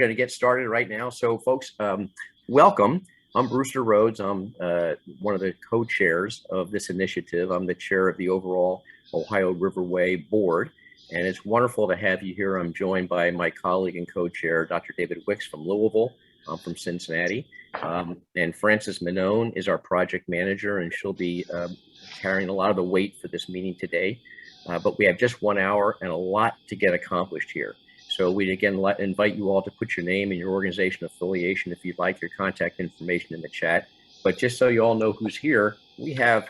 Going to get started right now. So, folks, welcome. I'm Brewster Rhodes. I'm one of the co-chairs of this initiative. I'm the chair of the overall Ohio Riverway board, and it's wonderful to have you here. I'm joined by my colleague and co-chair, Dr. David Wicks from Louisville. I'm from Cincinnati, and Frances Minone is our project manager, and she'll be carrying a lot of the weight for this meeting today. But we have just 1 hour and a lot to get accomplished here. So we again invite you all to put your name and your organization affiliation, if you'd like, your contact information in the chat. But just so you all know who's here, we have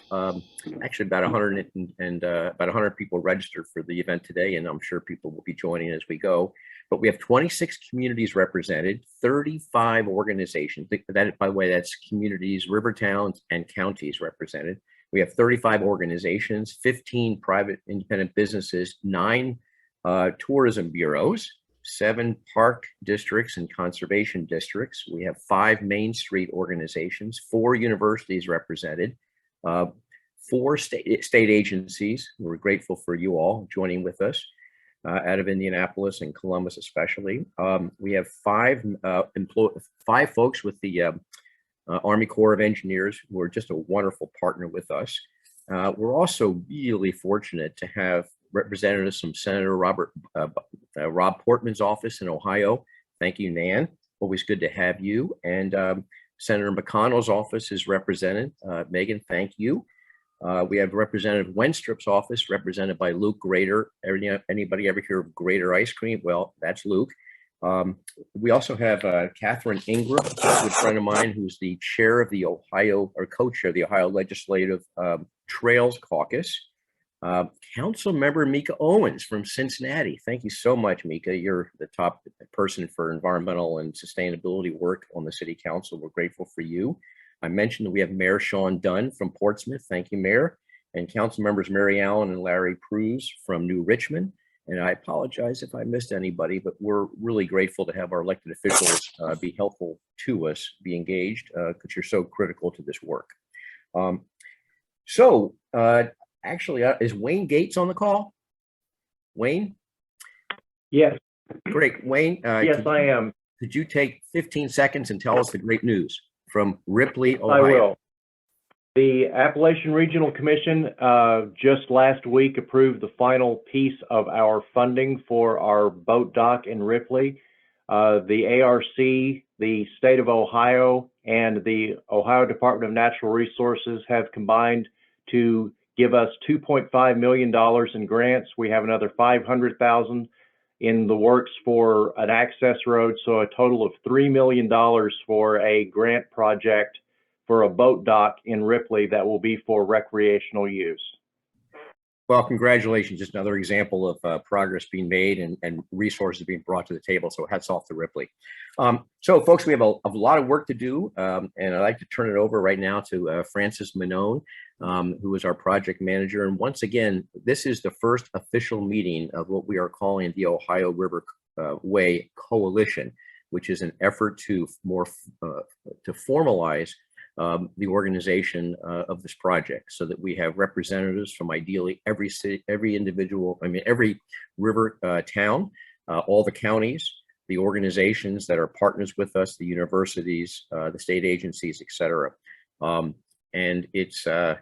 actually about 100 people registered for the event today, and I'm sure people will be joining as we go. But we have 26 communities represented, 35 organizations. That, by the way, that's communities, river towns, and counties represented. We have 35 organizations, 15 private independent businesses, 9 tourism bureaus, 7 park districts and conservation districts. We have 5 Main Street organizations, 4 universities represented, 4 state agencies. We're grateful for you all joining with us out of Indianapolis and Columbus especially. We have 5 folks with the Army Corps of Engineers who are just a wonderful partner with us. We're also really fortunate to have representatives from Senator Rob Portman's office in Ohio. Thank you, Nan. Always good to have you. And Senator McConnell's office is represented. Megan, thank you. We have Representative Wenstrup's office represented by Luke Grader. Anybody ever hear of Grader Ice Cream? Well, that's Luke. We also have Catherine Ingram, a good friend of mine, who's the chair of the Ohio, or co-chair of the Ohio Legislative Trails Caucus. Council member Mika Owens from Cincinnati. Thank you so much, Mika. You're the top person for environmental and sustainability work on the city council. We're grateful for you. I mentioned that we have Mayor Sean Dunn from Portsmouth. Thank you, Mayor. And council members Mary Allen and Larry Pruz from New Richmond. And I apologize if I missed anybody, but we're really grateful to have our elected officials be helpful to us, be engaged, because you're so critical to this work. Actually, is Wayne Gates on the call? Wayne? Yes. Great. Wayne? Yes, I am. Could you take 15 seconds and tell us the great news from Ripley, Ohio? I will. The Appalachian Regional Commission just last week approved the final piece of our funding for our boat dock in Ripley. The ARC, the state of Ohio, and the Ohio Department of Natural Resources have combined to give us $2.5 million in grants. We have another $500,000 in the works for an access road, so a total of $3 million for a grant project for a boat dock in Ripley that will be for recreational use. Well, congratulations. Just another example of progress being made and resources being brought to the table. So hats off to Ripley. So folks, we have a lot of work to do. And I'd like to turn it over right now to Frances Minone, who is our project manager. And once again, this is the first official meeting of what we are calling the Ohio River Way Coalition, which is an effort to formalize the organization of this project, so that we have representatives from ideally every city, every river town, all the counties, the organizations that are partners with us, the universities, the state agencies, etc. And it's a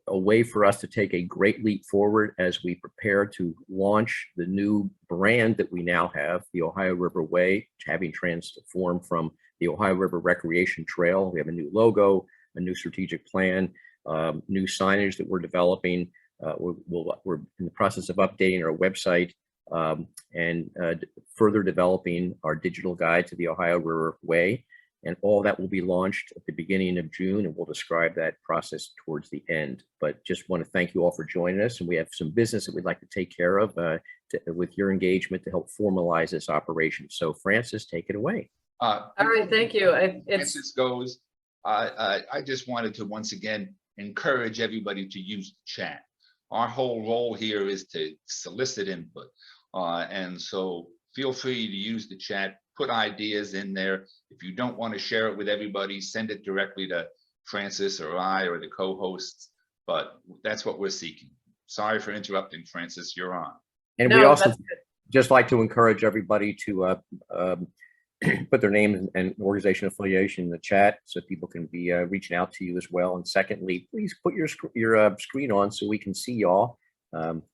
way for us to take a great leap forward as we prepare to launch the new brand that we now have, the Ohio River Way, having transformed from the Ohio River Recreation Trail. We have a new logo, a new strategic plan, new signage that we're developing. We're in the process of updating our website and further developing our digital guide to the Ohio River Way. And all that will be launched at the beginning of June, and we'll describe that process towards the end. But just want to thank you all for joining us, and we have some business that we'd like to take care of with your engagement to help formalize this operation. So Frances, take it away. All right, thank you. Frances goes. I just wanted to once again encourage everybody to use chat. Our whole role here is to solicit input, and so feel free to use the chat. Put ideas in there. If you don't want to share it with everybody, send it directly to Frances or I or the co-hosts. But that's what we're seeking. Sorry for interrupting, Frances. You're on. And we also just like to encourage everybody to put their name and organization affiliation in the chat so people can be reaching out to you as well. And secondly, please put your screen on so we can see y'all.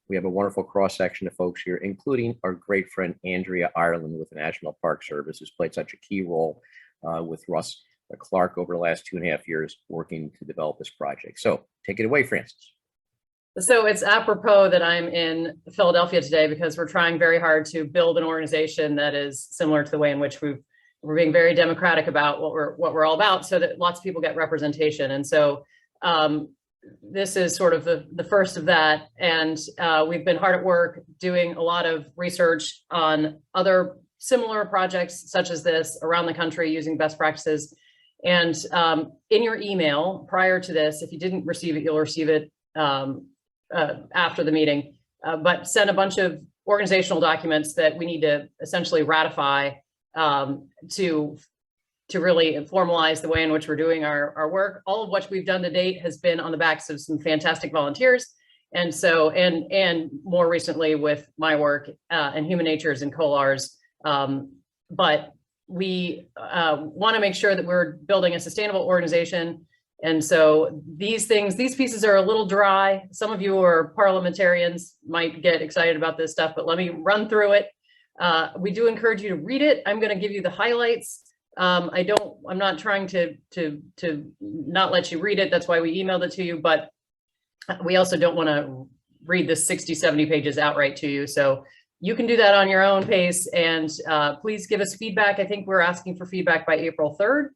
We have a wonderful cross section of folks here, including our great friend Andrea Ireland with the National Park Service, who's played such a key role with Russ Clark over the last 2.5 years working to develop this project. So take it away, Francis. So it's apropos that I'm in Philadelphia today because we're trying very hard to build an organization that is similar to the way in which we're being very democratic about what we're all about, so that lots of people get representation. And so this is sort of the first of that. And we've been hard at work doing a lot of research on other similar projects such as this around the country using best practices. And in your email prior to this, if you didn't receive it, you'll receive it after the meeting, but send a bunch of organizational documents that we need to essentially ratify to really formalize the way in which we're doing our work. All of what we've done to date has been on the backs of some fantastic volunteers. And so, and more recently with my work and Human Natures and COLARs. But we want to make sure that we're building a sustainable organization. And so these pieces are a little dry. Some of you who are parliamentarians might get excited about this stuff, but let me run through it. We do encourage you to read it. I'm going to give you the highlights. I'm not trying to not let you read it. That's why we emailed it to you, but we also don't want to read the 60, 70 pages outright to you. So you can do that on your own pace, and please give us feedback. I think we're asking for feedback by April 3rd.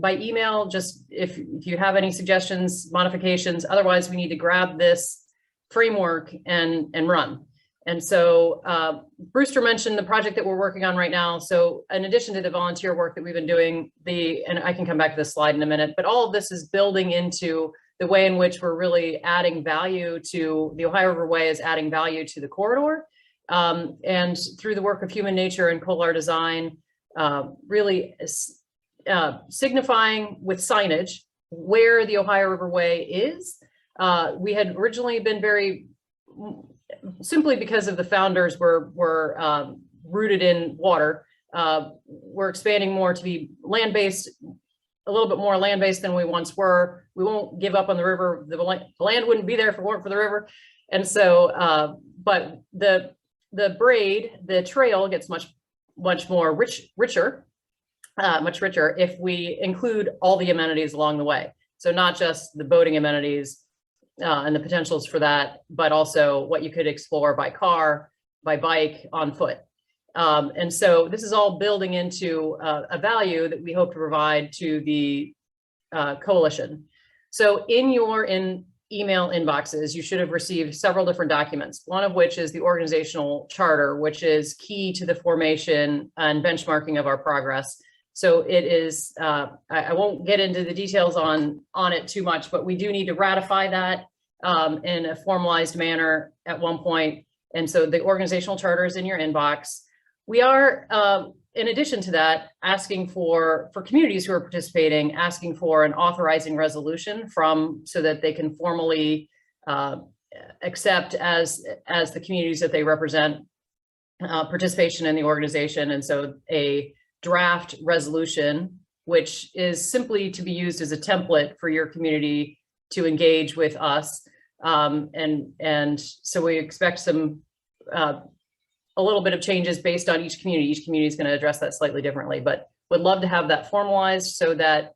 By email, just if you have any suggestions, modifications. Otherwise, we need to grab this framework and run. And so Brewster mentioned the project that we're working on right now. So in addition to the volunteer work that we've been doing, and I can come back to this slide in a minute, but all of this is building into the way in which we're really adding value to the Ohio Riverway, is adding value to the corridor. And through the work of Human Nature and COLAR design, really signifying with signage where the Ohio Riverway is. We had originally been very, simply because of the founders were rooted in water. We're expanding more to be land-based, a little bit more land-based than we once were. We won't give up on the river. The land wouldn't be there if it weren't for the river. And so, but the braid, the trail gets much more richer if we include all the amenities along the way. So not just the boating amenities and the potentials for that, but also what you could explore by car, by bike, on foot. And so this is all building into a value that we hope to provide to the coalition. So in your email inboxes, you should have received several different documents, one of which is the organizational charter, which is key to the formation and benchmarking of our progress. So it is, I won't get into the details on it too much, but we do need to ratify that in a formalized manner at one point. And so the organizational charter is in your inbox. We are, in addition to that, asking for communities who are participating, asking for an authorizing resolution so that they can formally accept as the communities that they represent participation in the organization. And so a draft resolution, which is simply to be used as a template for your community to engage with us. And so we expect some, a little bit of changes based on each community. Each community is going to address that slightly differently, but would love to have that formalized so that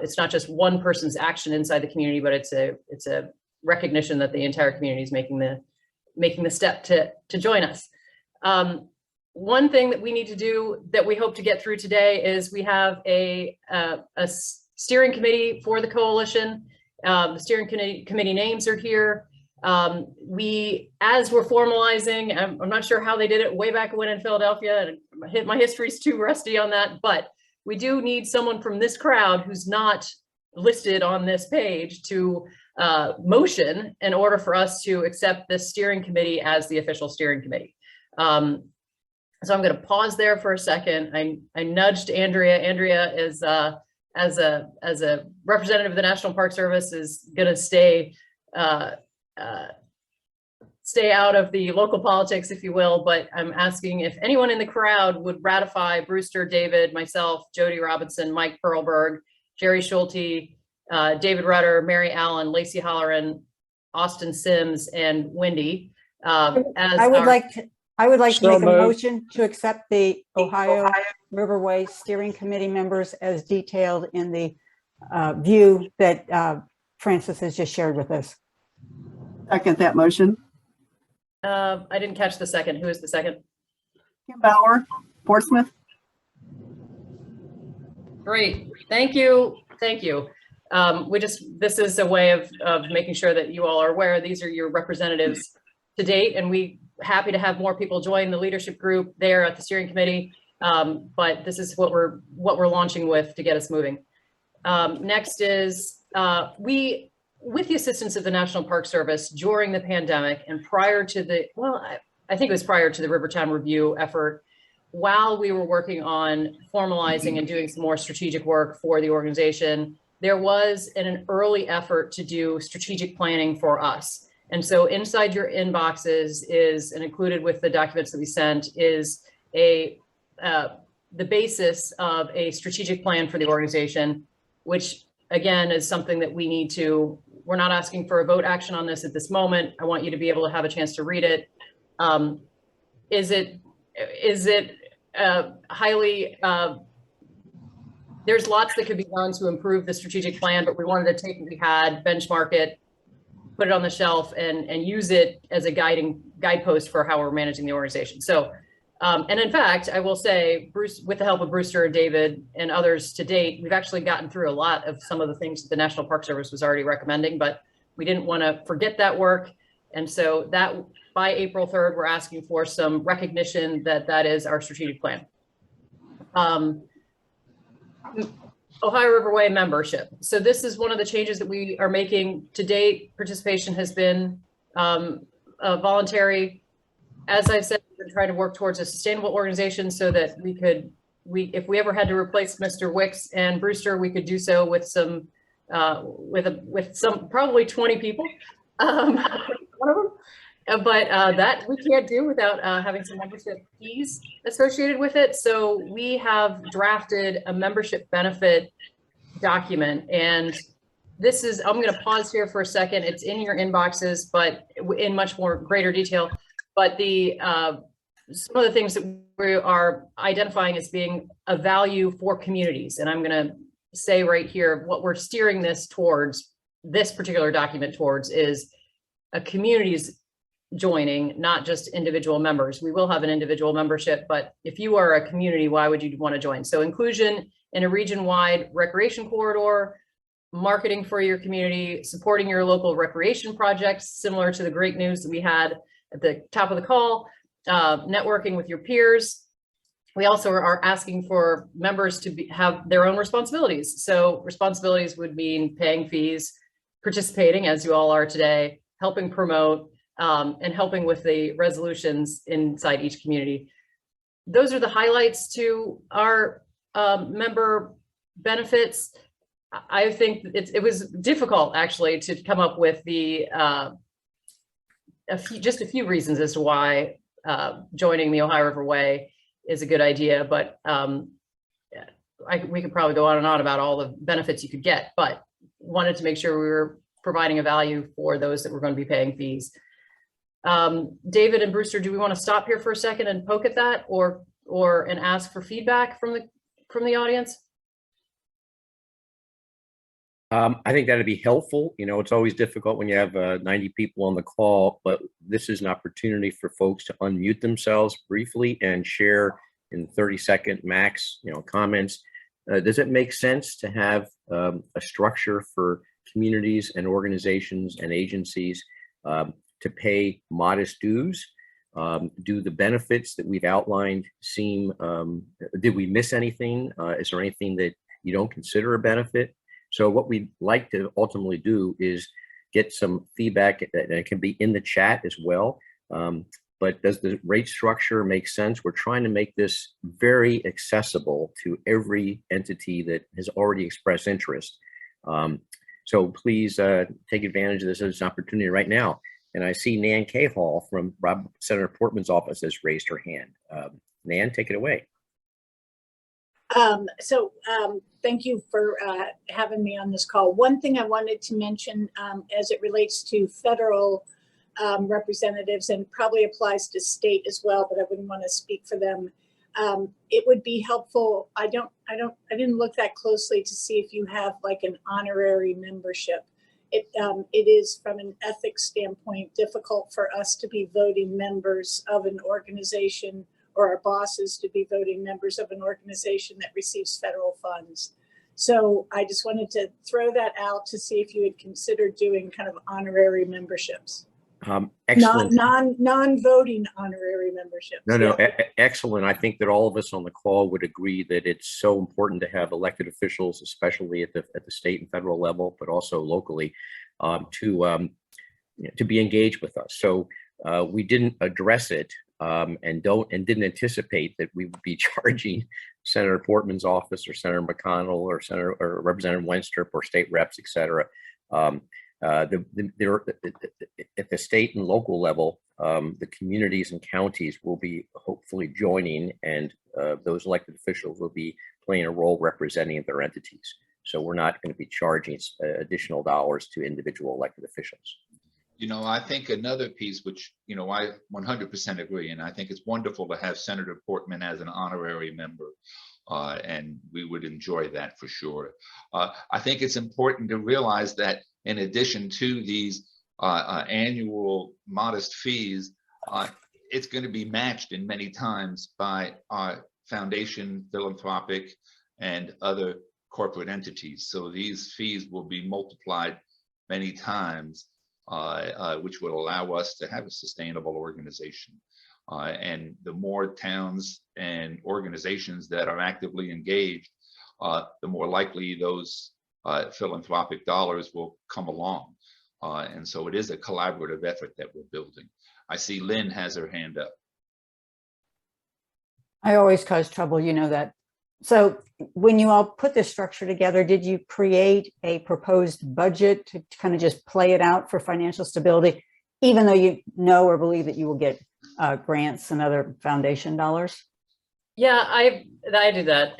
it's not just one person's action inside the community, but it's a recognition that the entire community is making the step to join us. One thing that we need to do that we hope to get through today is we have a steering committee for the coalition. The steering committee names are here. As we're formalizing, I'm not sure how they did it way back when in Philadelphia, and my history's too rusty on that, but we do need someone from this crowd who's not listed on this page to motion in order for us to accept this steering committee as the official steering committee. So I'm going to pause there for a second. I nudged Andrea. Andrea is as a representative of the National Park Service is going to stay stay out of the local politics, if you will, but I'm asking if anyone in the crowd would ratify Brewster, David, myself, Jody Robinson, Mike Perlberg, Jerry Schulte, David Rutter, Mary Allen, Lacey Holleran, Austin Sims, and Wendy. I would like to So make a moved. motion to accept the Ohio Riverway Steering Committee members as detailed in the view that Francis has just shared with us. Second that motion. I didn't catch the second. Who is the second? Kim Bauer, Portsmouth. Great. Thank you. Thank you. This is a way of making sure that you all are aware these are your representatives to date, and we happy to have more people join the leadership group there at the steering committee. But this is what we're launching with to get us moving. Next is with the assistance of the National Park Service during the pandemic and prior to the, I think it was prior to the Rivertown review effort, while we were working on formalizing and doing some more strategic work for the organization, there was an early effort to do strategic planning for us. And so inside your inboxes is, and included with the documents that we sent, is the basis of a strategic plan for the organization, which again is something that we need to, we're not asking for a vote action on this at this moment. I want you to be able to have a chance to read it. Is it highly, there's lots that could be done to improve the strategic plan, but we wanted to take what we had, benchmark it, put it on the shelf, and use it as a guidepost for how we're managing the organization. So, and in fact, I will say, Bruce, with the help of Brewster and David and others to date, we've actually gotten through a lot of some of the things that the National Park Service was already recommending, but we didn't want to forget that work. And so that by April 3rd, we're asking for some recognition that that is our strategic plan. Ohio Riverway membership. So this is one of the changes that we are making to date. Participation has been voluntary. As I've said, we've been trying to work towards a sustainable organization so that we could, if we ever had to replace Mr. Wicks and Brewster, we could do so with some, with some probably 20 people, one of them. But that we can't do without having some membership fees associated with it. So we have drafted a membership benefit document, and this is, I'm going to pause here for a second. It's in your inboxes, but in much more greater detail. But the some of the things that we are identifying as being a value for communities, and I'm going to say right here what we're steering this towards, this particular document towards, is a community's joining, not just individual members. We will have an individual membership, but if you are a community, why would you want to join? So inclusion in a region-wide recreation corridor, marketing for your community, supporting your local recreation projects, similar to the great news that we had at the top of the call, networking with your peers. We also are asking for members to have their own responsibilities. So responsibilities would mean paying fees, participating as you all are today, helping promote, and helping with the resolutions inside each community. Those are the highlights to our member benefits. I think it was difficult actually to come up with the just a few reasons as to why joining the Ohio Riverway is a good idea, but we could probably go on and on about all the benefits you could get, but wanted to make sure we were providing a value for those that were going to be paying fees. David and Brewster, do we want to stop here for a second and poke at that, or and ask for feedback from the audience? I think that'd be helpful. You know, it's always difficult when you have 90 people on the call, but this is an opportunity for folks to unmute themselves briefly and share in 30-second max, comments. Does it make sense to have a structure for communities and organizations and agencies to pay modest dues? Do the benefits that we've outlined seem, did we miss anything? Is there anything that you don't consider a benefit? So what we'd like to ultimately do is get some feedback, and it can be in the chat as well. But does the rate structure make sense? We're trying to make this very accessible to every entity that has already expressed interest. So please take advantage of this as an opportunity right now. And I see Nan Hall from Senator Portman's office has raised her hand. Nan, take it away. Thank you for having me on this call. One thing I wanted to mention as it relates to federal representatives, and probably applies to state as well, but I wouldn't want to speak for them. It would be helpful. I didn't look that closely to see if you have like an honorary membership. It is, from an ethics standpoint, difficult for us to be voting members of an organization, or our bosses to be voting members of an organization that receives federal funds. So I just wanted to throw that out to see if you would consider doing kind of honorary memberships. Excellent. Non-voting honorary memberships. No, excellent. I think that all of us on the call would agree that it's so important to have elected officials, especially at the state and federal level, but also locally, to be engaged with us. So we didn't address it and didn't anticipate that we would be charging Senator Portman's office or Senator McConnell or Representative Wenstrup or state reps, et cetera. At the state and local level, the communities and counties will be hopefully joining, and those elected officials will be playing a role representing their entities. So we're not going to be charging additional dollars to individual elected officials. You know, I think another piece, which, you know, I 100% agree, and I think it's wonderful to have Senator Portman as an honorary member, and we would enjoy that for sure. I think it's important to realize that in addition to these annual modest fees, it's going to be matched in many times by our foundation, philanthropic, and other corporate entities. So these fees will be multiplied many times, which will allow us to have a sustainable organization. And the more towns and organizations that are actively engaged, the more likely those philanthropic dollars will come along. And so it is a collaborative effort that we're building. I see Lynn has her hand up. I always cause trouble, you know that. So when you all put this structure together, did you create a proposed budget to kind of just play it out for financial stability, even though you know or believe that you will get grants and other foundation dollars? Yeah, I did that.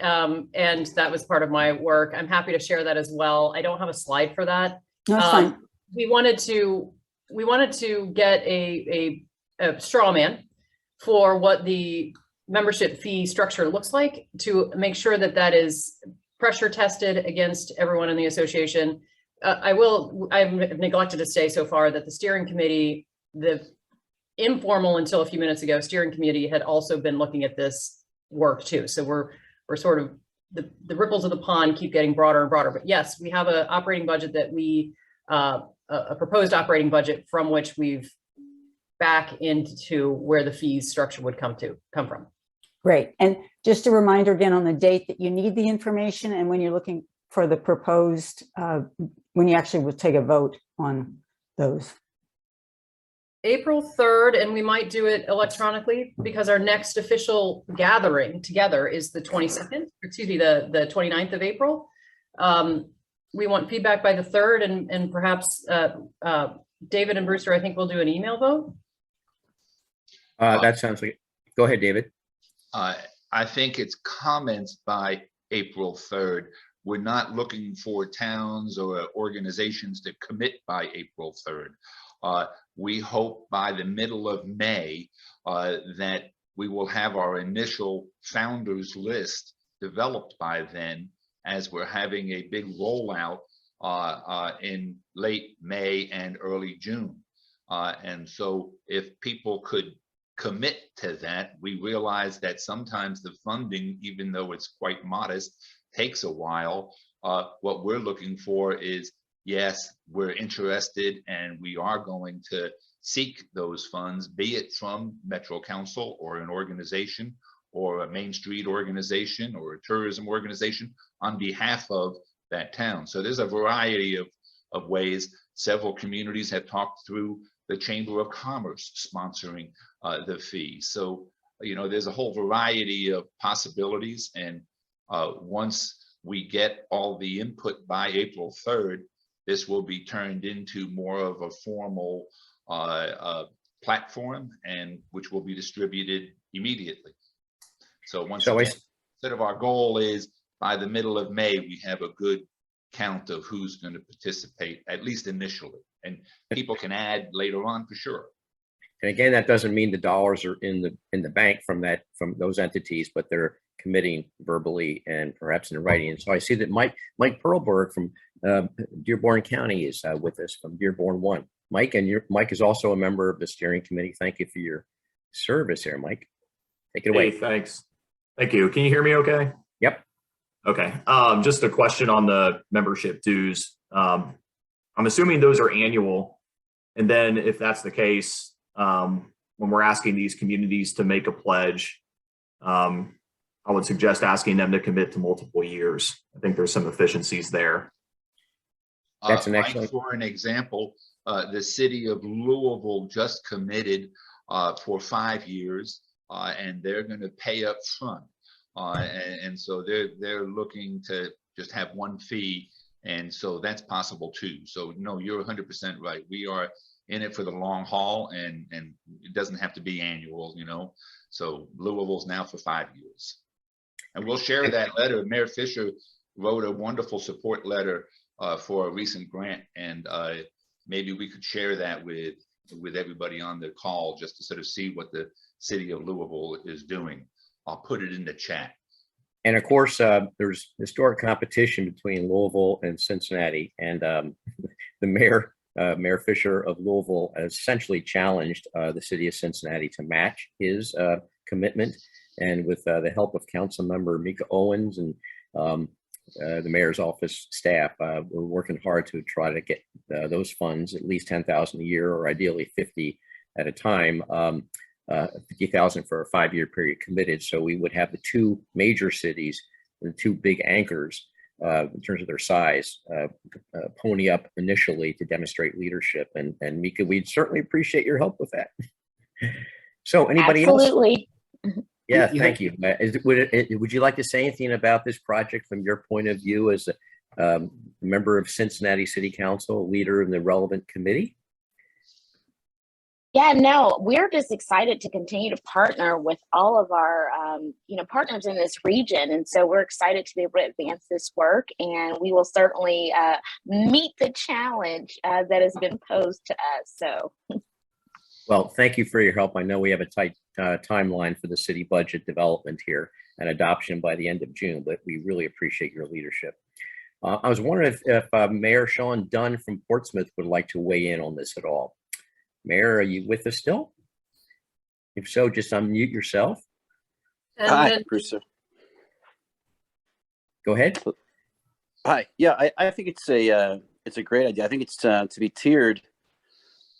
And that was part of my work. I'm happy to share that as well. I don't have a slide for that. No, that's fine. We wanted to get a straw man for what the membership fee structure looks like, to make sure that that is pressure tested against everyone in the association. I've neglected to say so far that the steering committee, the informal until a few minutes ago, steering committee had also been looking at this work too. So we're sort of, the ripples of the pond keep getting broader and broader. But yes, we have an operating budget that we, a proposed operating budget from which we've back into where the fees structure would come from. Great. And just a reminder again on the date that you need the information, and when you're looking for the proposed, when you actually will take a vote on those. April 3rd, and we might do it electronically because our next official gathering together is the 22nd, excuse me, the 29th of April. We want feedback by the 3rd, and perhaps David and Brewster, I think we'll do an email vote. That sounds like, go ahead, David. I think it's comments by April 3rd. We're not looking for towns or organizations to commit by April 3rd. We hope by the middle of May that we will have our initial founders list developed by then, as we're having a big rollout in late May and early June. And so if people could commit to that, we realize that sometimes the funding, even though it's quite modest, takes a while. What we're looking for is, yes, we're interested and we are going to seek those funds, be it from Metro Council or an organization or a Main Street organization or a tourism organization on behalf of that town. So there's a variety of ways. Several communities have talked through the Chamber of Commerce sponsoring the fee. So, you know, there's a whole variety of possibilities. And once we get all the input by April 3rd, this will be turned into more of a formal platform, and which will be distributed immediately. So once So again, instead of our goal is by the middle of May, we have a good count of who's going to participate, at least initially, and people can add later on for sure. And again, that doesn't mean the dollars are in the bank from those entities, but they're committing verbally and perhaps in writing. And so I see that Mike Perlberg from Dearborn County is with us from Dearborn 1. Mike, and Mike is also a member of the steering committee. Thank you for your service here, Mike. Take it away. Hey, thanks. Thank you. Can you hear me okay? Yep. Okay. Just a question on the membership dues. I'm assuming those are annual. And then if that's the case, when we're asking these communities to make a pledge, I would suggest asking them to commit to multiple years. I think there's some efficiencies there. That's an excellent. For an example, the city of Louisville just committed for 5 years, and they're going to pay up front. And so they're looking to just have one fee, and so that's possible too. So no, you're 100% right. We are in it for the long haul, and it doesn't have to be annual, you know. So Louisville's now for 5 years, and we'll share that letter. Mayor Fisher wrote a wonderful support letter for a recent grant, and maybe we could share that with everybody on the call, just to sort of see what the city of Louisville is doing. I'll put it in the chat. And of course, there's historic competition between Louisville and Cincinnati, and the mayor, Mayor Fisher of Louisville, has essentially challenged the city of Cincinnati to match his commitment. And with the help of Council Member Mika Owens and the mayor's office staff, we're working hard to try to get those funds, at least $10,000 a year, or ideally 50 at a time. 50,000 for a 5-year period committed. So we would have the two major cities, the two big anchors in terms of their size, pony up initially to demonstrate leadership. And Mika, we'd certainly appreciate your help with that. So anybody else? Absolutely. Yeah, thank you. Would you like to say anything about this project from your point of view as a member of Cincinnati City Council, leader in the relevant committee? Yeah, no, we're just excited to continue to partner with all of our, partners in this region. And so we're excited to be able to advance this work, and we will certainly meet the challenge that has been posed to us. So. Well, thank you for your help. I know we have a tight timeline for the city budget development here and adoption by the end of June, but we really appreciate your leadership. I was wondering if Mayor Sean Dunn from Portsmouth would like to weigh in on this at all. Mayor, are you with us still? If so, just unmute yourself. Hi, Bruce. Go ahead. Hi. Yeah, I think it's a great idea. I think it's to be tiered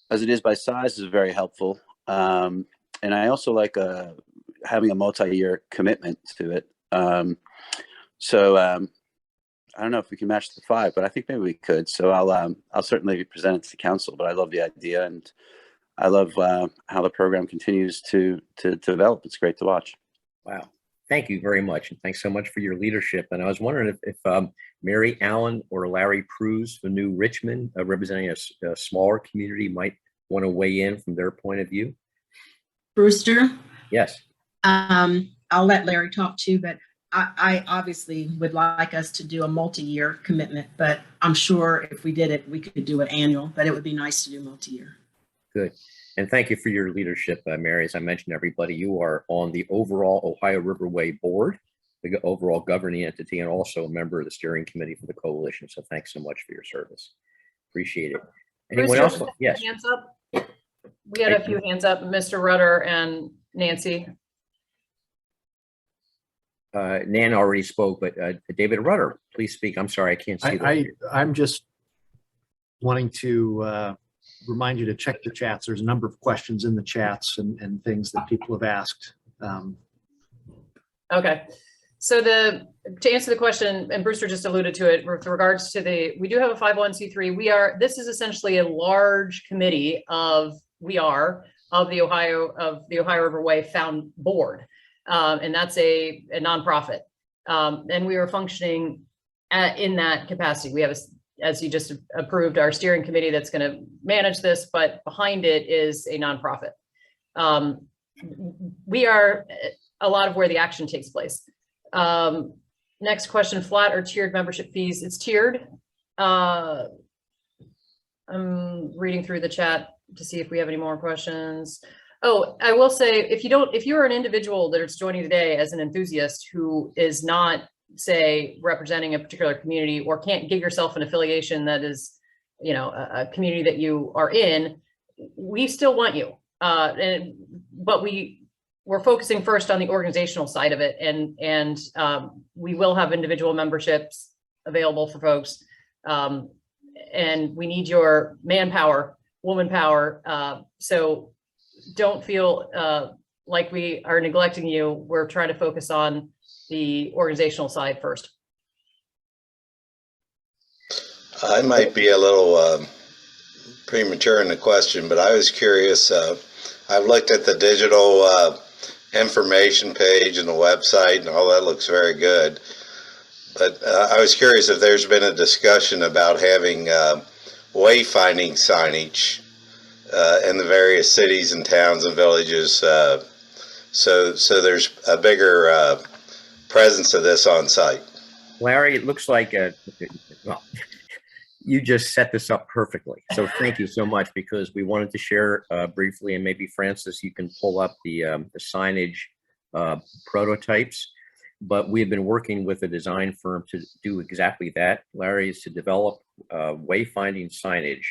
as it is by size is very helpful. And I also like having a multi-year commitment to it. So I don't know if we can match the 5, but I think maybe we could. So I'll certainly present it to council, but I love the idea, and I love how the program continues to develop. It's great to watch. Wow. Thank you very much. And thanks so much for your leadership. And I was wondering if Mary Allen or Larry Cruz from New Richmond, representing a smaller community, might want to weigh in from their point of view. Brewster? Yes. I'll let Larry talk too, but I obviously would like us to do a multi-year commitment, but I'm sure if we did it, we could do it annual, but it would be nice to do multi-year. Good. And thank you for your leadership, Mary. As I mentioned, everybody, you are on the overall Ohio Riverway board, the overall governing entity, and also a member of the steering committee for the coalition. So thanks so much for your service. Appreciate it. Anyone else? Yes. Hands up. We had a few hands up, Mr. Rudder and Nancy. Nan already spoke, but David Rudder, please speak. I'm sorry, I can't see. I'm just wanting to remind you to check the chats. There's a number of questions in the chats and things that people have asked. Okay. So to answer the question, and Brewster just alluded to it with regards to we do have a 501c3. This is essentially a large committee of the Ohio Riverway Found Board. And that's a nonprofit. And we are functioning in that capacity. We have as you just approved, our steering committee that's going to manage this, but behind it is a nonprofit. We are a lot of where the action takes place. Next question, flat or tiered membership fees? It's tiered. I'm reading through the chat to see if we have any more questions. Oh, I will say, if you're an individual that is joining today as an enthusiast who is not, say, representing a particular community or can't give yourself an affiliation that is, you know, a community that you are in, we still want you. But we're focusing first on the organizational side of it, and we will have individual memberships available for folks. And we need your manpower, woman power. So don't feel like we are neglecting you. We're trying to focus on the organizational side first. I might be a little premature in the question, but I was curious. I've looked at the digital information page and the website, and all that looks very good. But I was curious if there's been a discussion about having wayfinding signage in the various cities and towns and villages, so there's a bigger presence of this on site. Larry, it looks like well, you just set this up perfectly. So thank you so much, because we wanted to share briefly, and maybe Francis, you can pull up the signage prototypes. But we've been working with a design firm to do exactly that. Larry, is to develop wayfinding signage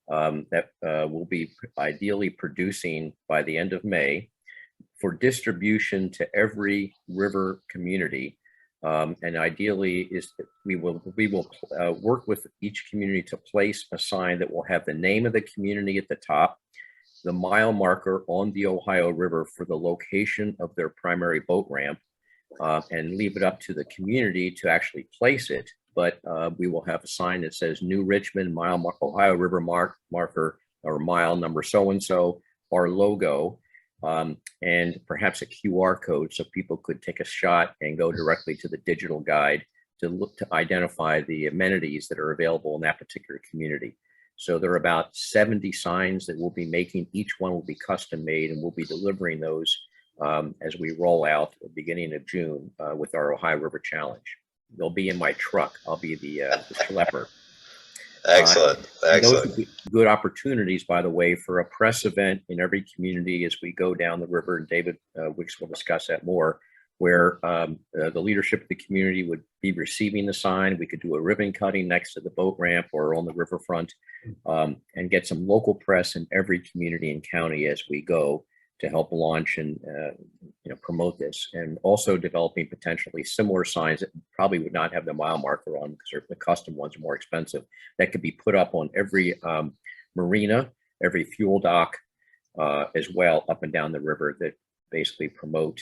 that we'll be ideally producing by the end of May for distribution to every river community. And ideally is that we will work with each community to place a sign that will have the name of the community at the top, the mile marker on the Ohio River for the location of their primary boat ramp, and leave it up to the community to actually place it. But we will have a sign that says New Richmond Ohio River marker, or mile number so-and-so, our logo, and perhaps a QR code so people could take a shot and go directly to the digital guide to look to identify the amenities that are available in that particular community. So there are about 70 signs that we'll be making. Each one will be custom made, and we'll be delivering those as we roll out at the beginning of June with our Ohio River Challenge. They'll be in my truck. I'll be the schlepper. Excellent. Excellent. Those would be good opportunities, by the way, for a press event in every community as we go down the river. And David Wicks will discuss that more, where the leadership of the community would be receiving the sign. We could do a ribbon cutting next to the boat ramp or on the riverfront, and get some local press in every community and county as we go to help launch and promote this, and also developing potentially similar signs that probably would not have the mile marker on, because the custom ones are more expensive, that could be put up on every marina, every fuel dock, as well, up and down the river, that basically promote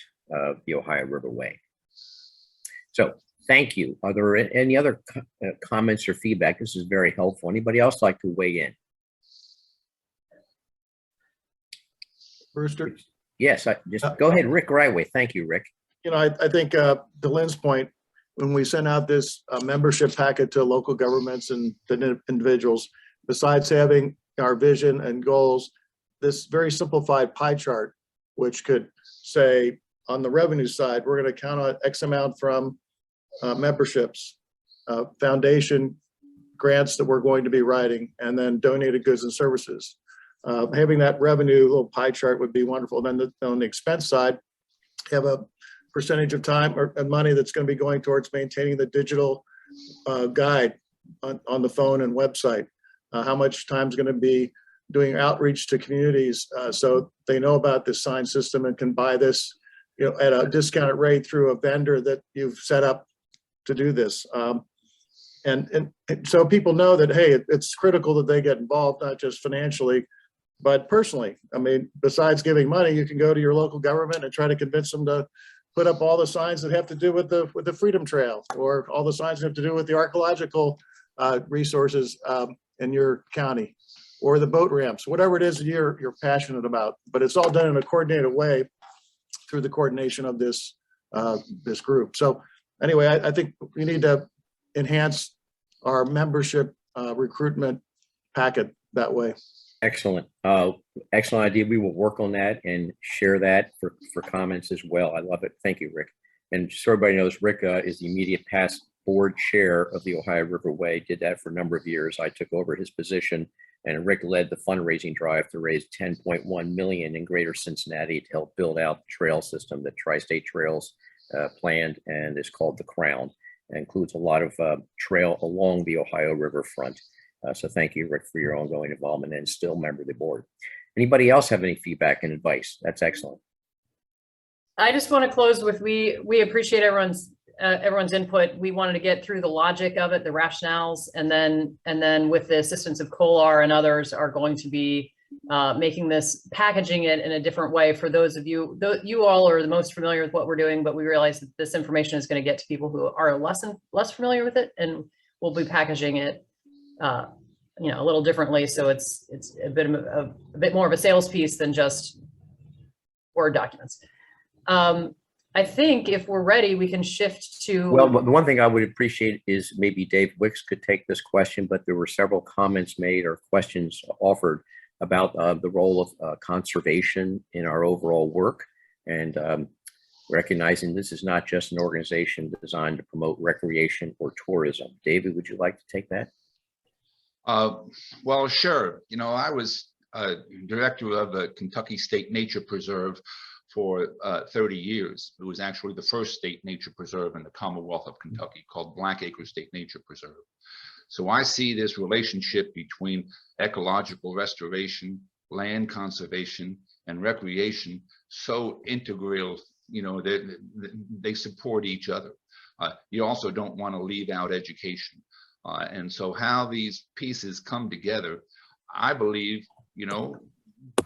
the Ohio Riverway. So thank you. Are there any other comments or feedback? This is very helpful. Anybody else like to weigh in? Brewster? Yes, go ahead, Rick Riverway. Thank you, Rick. You know, I think to Lynn's point, when we send out this membership packet to local governments and the individuals, besides having our vision and goals, this very simplified pie chart, which could say on the revenue side, we're going to count on X amount from memberships, foundation grants that we're going to be writing, and then donated goods and services. Having that revenue little pie chart would be wonderful. Then on the expense side, have a percentage of time or money that's going to be going towards maintaining the digital guide on the phone and website. How much time is going to be doing outreach to communities so they know about this sign system and can buy this, at a discounted rate through a vendor that you've set up to do this. And so people know that, hey, it's critical that they get involved, not just financially, but personally. I mean, besides giving money, you can go to your local government and try to convince them to put up all the signs that have to do with the Freedom Trail, or all the signs that have to do with the archaeological resources in your county, or the boat ramps, whatever it is that you're passionate about. But it's all done in a coordinated way through the coordination of this group. So anyway, I think we need to enhance our membership recruitment packet that way. Excellent. Excellent idea. We will work on that and share that for comments as well. I love it. Thank you, Rick. And just so everybody knows, Rick is the immediate past board chair of the Ohio Riverway, did that for a number of years. I took over his position, and Rick led the fundraising drive to raise $10.1 million in Greater Cincinnati to help build out the trail system that Tri-State Trails planned and is called the Crown. It includes a lot of trail along the Ohio riverfront. So thank you, Rick, for your ongoing involvement and still member of the board. Anybody else have any feedback and advice? That's excellent. I just want to close with we appreciate everyone's input. We wanted to get through the logic of it, the rationales, and then with the assistance of Kolar and others are going to be making this, packaging it in a different way for those of you. You all are the most familiar with what we're doing, but we realize that this information is going to get to people who are less familiar with it, and we'll be packaging it, a little differently. So it's a bit more of a sales piece than just Word documents. I think if we're ready, we can shift to. Well, the one thing I would appreciate is maybe Dave Wicks could take this question, but there were several comments made or questions offered about the role of conservation in our overall work, and recognizing this is not just an organization designed to promote recreation or tourism. David, would you like to take that? Well, sure. I was director of the Kentucky State Nature Preserve for 30 years. It was actually the first state nature preserve in the Commonwealth of Kentucky, called Blackacre State Nature Preserve. So I see this relationship between ecological restoration, land conservation, and recreation so integral. They support each other. You also don't want to leave out education. And so how these pieces come together, I believe,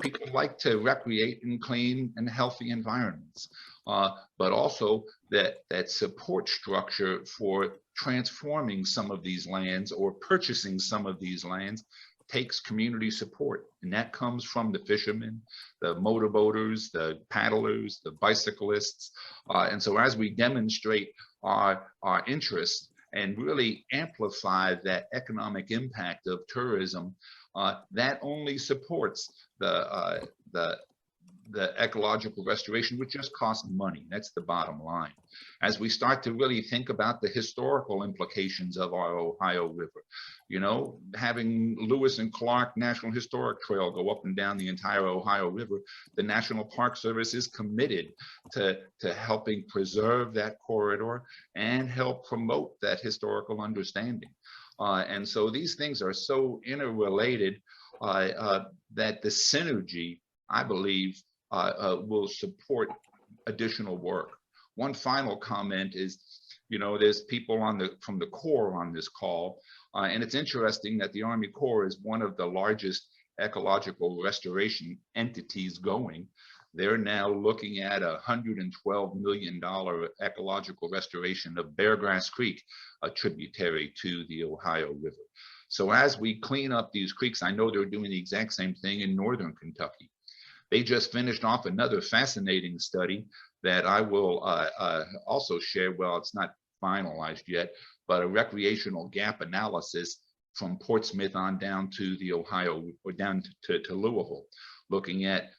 people like to recreate in clean and healthy environments, but also that support structure for transforming some of these lands or purchasing some of these lands takes community support. And that comes from the fishermen, the motorboaters, the paddlers, the bicyclists. And so as we demonstrate our interest and really amplify that economic impact of tourism, that only supports the ecological restoration, which just costs money. That's the bottom line. As we start to really think about the historical implications of our Ohio River, having Lewis and Clark National Historic Trail go up and down the entire Ohio River, the National Park Service is committed to helping preserve that corridor and help promote that historical understanding. And so these things are so interrelated that the synergy, I believe, will support additional work. One final comment is, there's people from the Corps on this call, and it's interesting that the Army Corps is one of the largest ecological restoration entities going. They're now looking at $112 million ecological restoration of Beargrass Creek, a tributary to the Ohio River. So as we clean up these creeks, I know they're doing the exact same thing in northern Kentucky. They just finished off another fascinating study that I will also share. Well, it's not finalized yet, but a recreational gap analysis from Portsmouth on down to the Ohio, or down to Louisville, looking at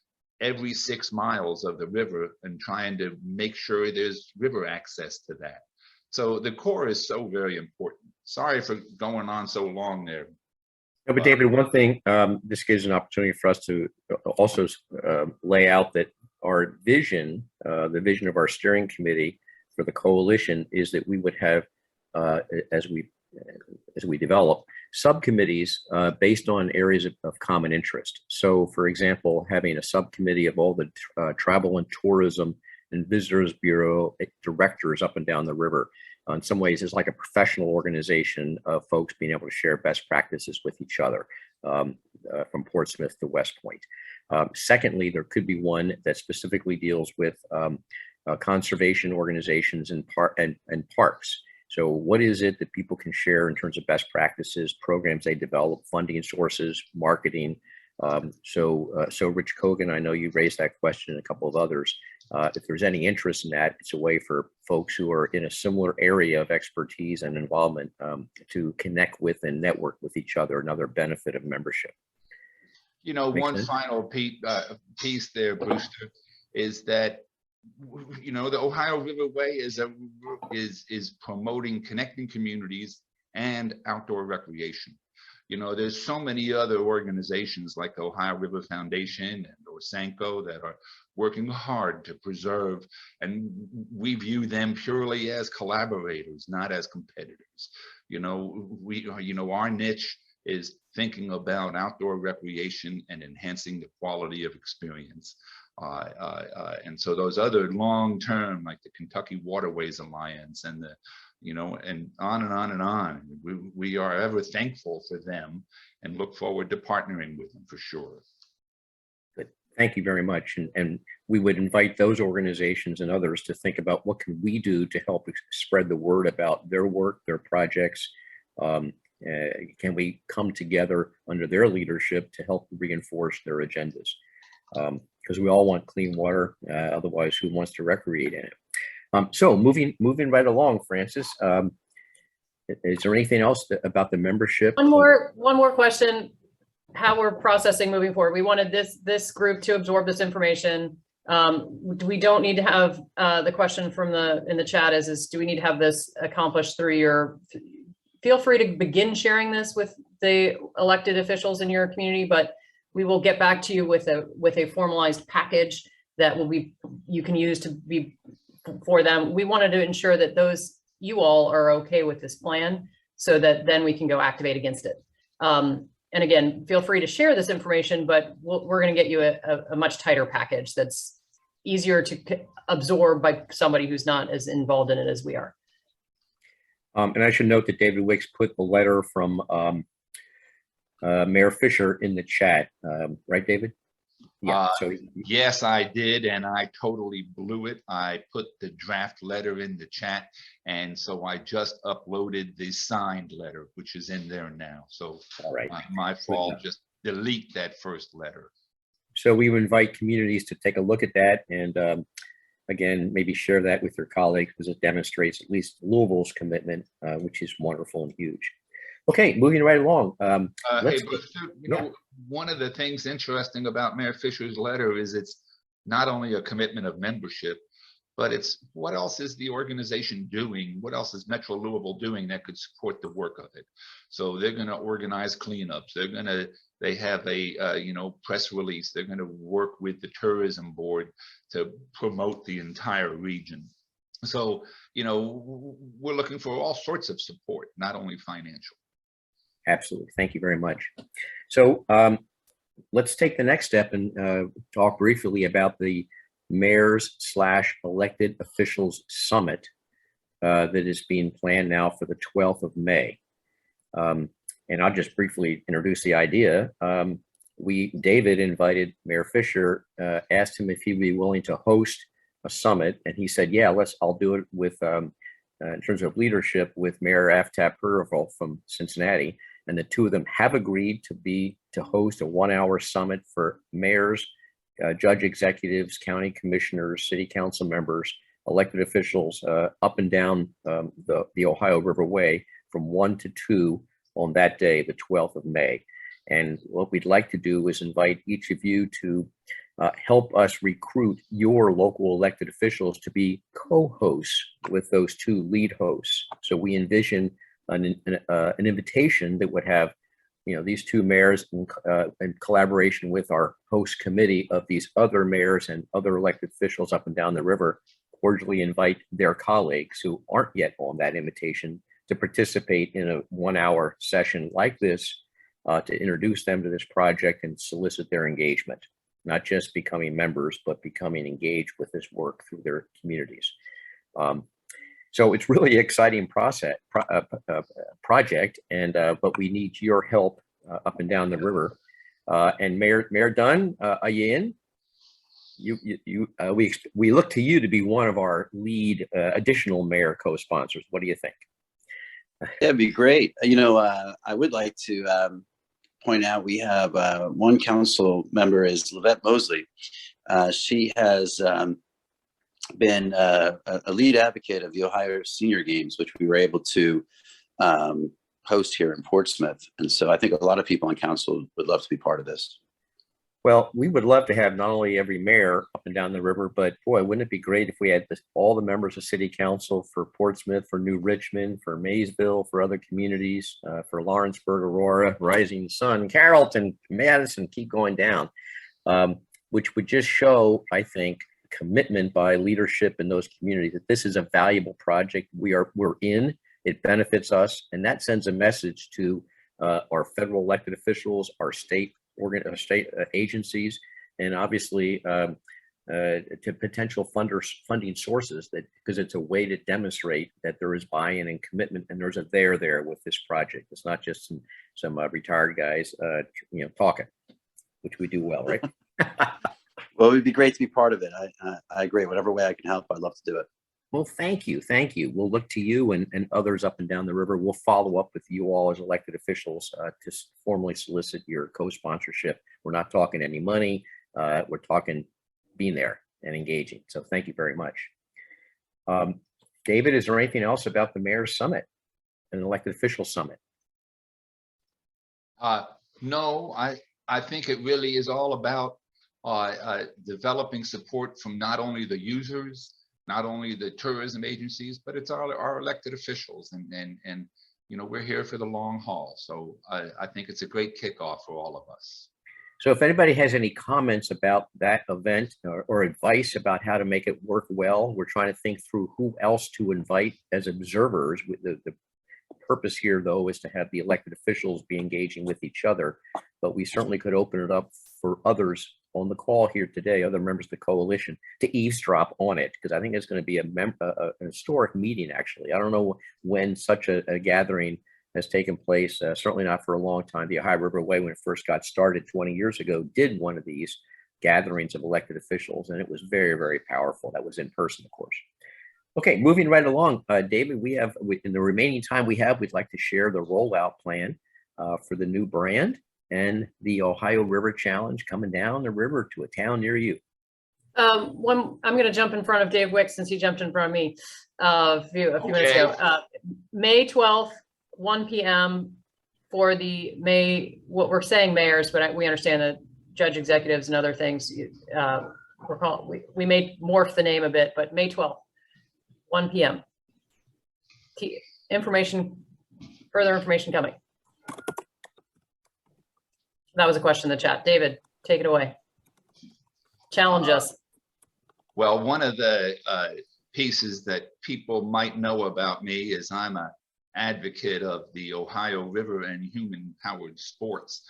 every 6 miles of the river and trying to make sure there's river access to that. So the Corps is so very important. Sorry for going on so long there. No, but David, one thing, this gives an opportunity for us to also lay out that our vision, the vision of our steering committee for the coalition, is that we would have, as we develop, subcommittees based on areas of common interest. So, for example, having a subcommittee of all the travel and tourism and visitors bureau directors up and down the river. In some ways, it's like a professional organization of folks being able to share best practices with each other, from Portsmouth to West Point. Secondly, there could be one that specifically deals with conservation organizations and parks. So what is it that people can share in terms of best practices, programs they develop, funding sources, marketing? So Rich Kogan, I know you raised that question and a couple of others. if there's any interest in that, it's a way for folks who are in a similar area of expertise and involvement to connect with and network with each other, another benefit of membership. You know, Makes one sense? final piece there, Brewster, is that, you know, the Ohio Riverway is promoting connecting communities and outdoor recreation. You know, there's so many other organizations like the Ohio River Foundation and Orsanco that are working hard to preserve, and we view them purely as collaborators, not as competitors. You know, our niche is thinking about outdoor recreation and enhancing the quality of experience. And so those other long-term, like the Kentucky Waterways Alliance and the, you know, and on and on and on, we are ever thankful for them and look forward to partnering with them for sure. Good. Thank you very much. And we would invite those organizations and others to think about what can we do to help spread the word about their work, their projects. Can we come together under their leadership to help reinforce their agendas? Because we all want clean water, otherwise who wants to recreate in it? So moving right along, Francis, is there anything else about the membership? One more question, how we're processing moving forward. We wanted this group to absorb this information. We don't need to have the question from in the chat is do we need to have this accomplished through your, feel free to begin sharing this with the elected officials in your community, but we will get back to you with a formalized package that you can use to be for them. We wanted to ensure that you all are okay with this plan so that then we can go activate against it. And again, feel free to share this information, but we're going to get you a much tighter package that's easier to absorb by somebody who's not as involved in it as we are. And I should note that David Wicks put the letter from Mayor Fisher in the chat, right, David? Yeah. Yes, I did, and I totally blew it. I put the draft letter in the chat, and so I just uploaded the signed letter, which is in there now. So, all right, my fault. Just delete that first letter. So we would invite communities to take a look at that, and again, maybe share that with your colleagues because it demonstrates at least Louisville's commitment, which is wonderful and huge. Okay, moving right along. Hey, you know, one of the things interesting about Mayor Fisher's letter is it's not only a commitment of membership, but it's what else is the organization doing? What else is Metro Louisville doing that could support the work of it? So they're going to organize cleanups. They have a you know, press release. They're going to work with the tourism board to promote the entire region. So, you know, we're looking for all sorts of support, not only financial. Absolutely. Thank you very much. So let's take the next step and talk briefly about the Mayors/Elected Officials Summit that is being planned now for the 12th of May. And I'll just briefly introduce the idea. David invited Mayor Fisher, asked him if he'd be willing to host a summit, and he said, yeah, I'll do it with, in terms of leadership, with Mayor Aftab Purval from Cincinnati. And the two of them have agreed to host a 1-hour summit for mayors, judge executives, county commissioners, city council members, elected officials up and down the Ohio Riverway from 1 to 2 on that day, the 12th of May. And what we'd like to do is invite each of you to help us recruit your local elected officials to be co-hosts with those two lead hosts. So we envision an invitation that would have, you know, these two mayors in collaboration with our host committee of these other mayors and other elected officials up and down the river, cordially invite their colleagues who aren't yet on that invitation to participate in a 1-hour session like this, to introduce them to this project and solicit their engagement, not just becoming members, but becoming engaged with this work through their communities. So it's really an exciting project, and but we need your help up and down the river. And Mayor Dunn, are you in? We look to you to be one of our lead additional mayor co-sponsors. What do you think? That'd be great. You know, I would like to point out we have one council member is Lavette Mosley. She has been a lead advocate of the Ohio Senior Games, which we were able to host here in Portsmouth. And so I think a lot of people on council would love to be part of this. Well, we would love to have not only every mayor up and down the river, but boy, wouldn't it be great if we had all the members of city council for Portsmouth, for New Richmond, for Maysville, for other communities, for Lawrenceburg, Aurora, Rising Sun, Carrollton, Madison, keep going down, which would just show, I think, commitment by leadership in those communities that this is a valuable project. We're in, it benefits us, and that sends a message to our federal elected officials, our state agencies, and obviously to potential funding sources, that because it's a way to demonstrate that there is buy-in and commitment, and there's a there with this project. It's not just some retired guys talking, which we do well, right? Well, it would be great to be part of it. I agree. Whatever way I can help, I'd love to do it. Well, thank you. We'll look to you and others up and down the river. We'll follow up with you all as elected officials to formally solicit your co-sponsorship. We're not talking any money. We're talking being there and engaging. So thank you very much. David, is there anything else about the Mayor's Summit, an elected official summit? No, I think it really is all about developing support from not only the users, not only the tourism agencies, but it's our elected officials, and we're here for the long haul. So I think it's a great kickoff for all of us. So if anybody has any comments about that event or advice about how to make it work well, we're trying to think through who else to invite as observers. The purpose here, though, is to have the elected officials be engaging with each other, but we certainly could open it up for others on the call here today, other members of the coalition, to eavesdrop on it, because I think it's going to be a historic meeting, actually. I don't know when such a gathering has taken place, certainly not for a long time. The Ohio Riverway, when it first got started 20 years ago, did one of these gatherings of elected officials, and it was very, very powerful. That was in person, of course. Okay, moving right along, David, in the remaining time we have, we'd like to share the rollout plan for the new brand and the Ohio River Challenge coming down the river to a town near you. I'm going to jump in front of Dave Wick, since he jumped in front of me a few minutes ago. May 12th, 1 p.m. for the what we're saying mayors, but we understand that judge executives and other things. We may morph the name a bit, but May 12th, 1 p.m. Further information coming. That was a question in the chat. David, take it away. Challenge us. Well, one of the pieces that people might know about me is I'm an advocate of the Ohio River and human-powered sports,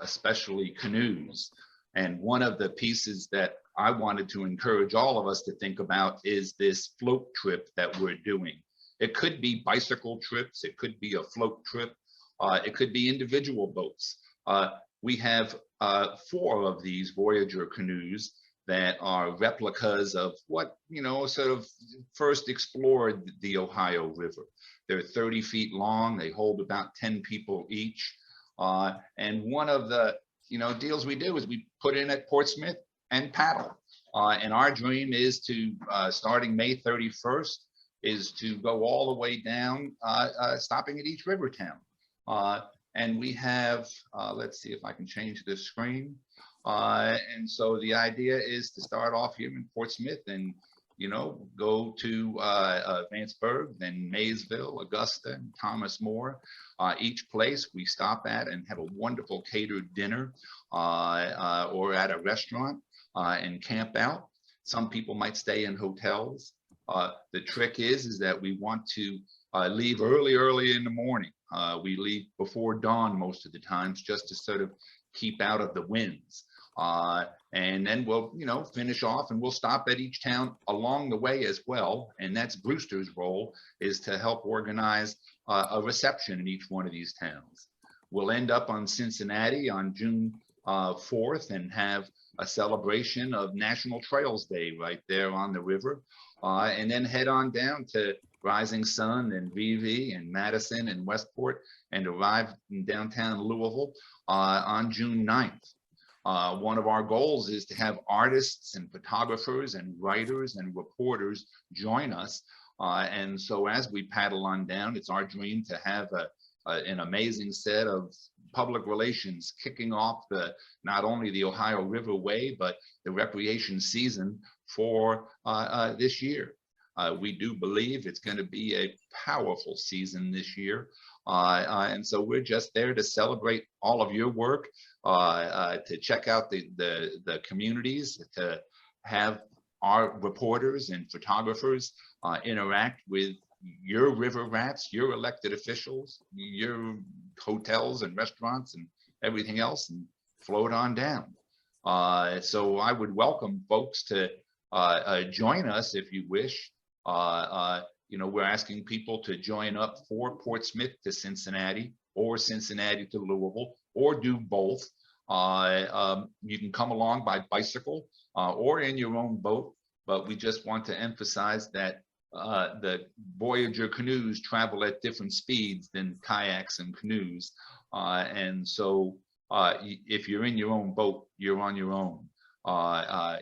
especially canoes. And one of the pieces that I wanted to encourage all of us to think about is this float trip that we're doing. It could be bicycle trips, it could be a float trip, it could be individual boats. We have 4 of these Voyager canoes that are replicas of what, sort of first explored the Ohio River. They're 30 feet long, they hold about 10 people each. And one of the deals we do is we put in at Portsmouth and paddle. And our dream is to, starting May 31st, is to go all the way down, stopping at each river town. And we have, let's see if I can change this screen. And so the idea is to start off here in Portsmouth and, go to Vanceburg, then Maysville, Augusta, and Thomas More. Each place we stop at and have a wonderful catered dinner or at a restaurant and camp out. Some people might stay in hotels. The trick is that we want to leave early in the morning. We leave before dawn most of the times, just to sort of keep out of the winds. And then we'll, finish off, and we'll stop at each town along the way as well. And that's Brewster's role, is to help organize a reception in each one of these towns. We'll end up on Cincinnati on June 4th and have a celebration of National Trails Day right there on the river. And then head on down to Rising Sun and VV and Madison and Westport, and arrive in downtown Louisville on June 9th. One of our goals is to have artists and photographers and writers and reporters join us. And so as we paddle on down, it's our dream to have an amazing set of public relations kicking off not only the Ohio Riverway, but the recreation season for this year. We do believe it's going to be a powerful season this year. And so we're just there to celebrate all of your work, to check out the communities, to have our reporters and photographers interact with your river rats, your elected officials, your hotels and restaurants and everything else, and float on down. So I would welcome folks to join us if you wish. You know, we're asking people to join up for Portsmouth to Cincinnati, or Cincinnati to Louisville, or do both. You can come along by bicycle or in your own boat, but we just want to emphasize that the Voyager canoes travel at different speeds than kayaks and canoes. And so if you're in your own boat, you're on your own.